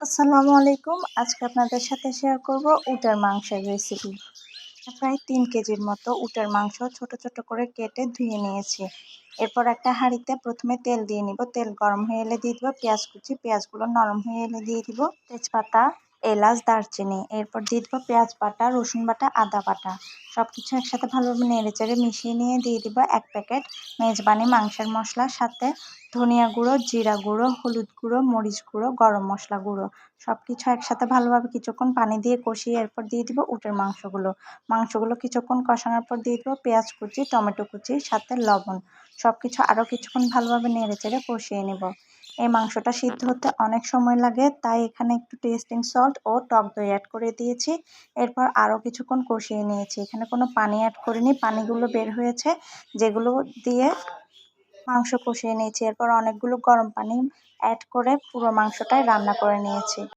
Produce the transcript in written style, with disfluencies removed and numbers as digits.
আসসালামু আলাইকুম। আজকে আপনাদের সাথে শেয়ার করব উটের মাংসের রেসিপি। প্রায় ৩ কেজির মতো উটের মাংস ছোট, ছোট করে কেটে ধুয়ে নিয়েছি। এরপর একটা হাঁড়িতে প্রথমে তেল দিয়ে নিব। তেল গরম হয়ে এলে দিয়ে দিব পেঁয়াজ কুচি। পেঁয়াজগুলো নরম হয়ে এলে দিয়ে দিব তেজপাতা, এলাচ, দারচিনি। এরপর দিয়ে দিব পেঁয়াজ বাটা, রসুন বাটা, আদা বাটা। সবকিছু একসাথে ভালোভাবে নেড়েচেড়ে মিশিয়ে নিয়ে দিয়ে দিব ১ প্যাকেট মেজবানি মাংসের মসলা, সাথে ধনিয়া গুঁড়ো, জিরা গুঁড়ো, হলুদ গুঁড়ো, মরিচ গুঁড়ো, গরম মশলা গুঁড়ো। সবকিছু একসাথে ভালোভাবে কিছুক্ষণ পানি দিয়ে কষিয়ে এরপর দিয়ে দিব উটের মাংসগুলো কিছুক্ষণ কষানোর পর দিয়ে দেবো পেঁয়াজ কুচি, টমেটো কুচি, সাথে লবণ। সবকিছু আরও কিছুক্ষণ ভালোভাবে নেড়েচেড়ে কষিয়ে নেব। এই মাংসটা সিদ্ধ হতে অনেক সময় লাগে, তাই এখানে একটু টেস্টিং সল্ট ও টক দই অ্যাড করে দিয়েছি। এরপর আরও কিছুক্ষণ কষিয়ে নিয়েছি। এখানে কোনো পানি অ্যাড করিনি, পানিগুলো বের হয়েছে যেগুলো দিয়ে মাংস কষিয়ে নিয়েছি। এরপর অনেকগুলো গরম পানি অ্যাড করে পুরো মাংসটাই রান্না করে নিয়েছি।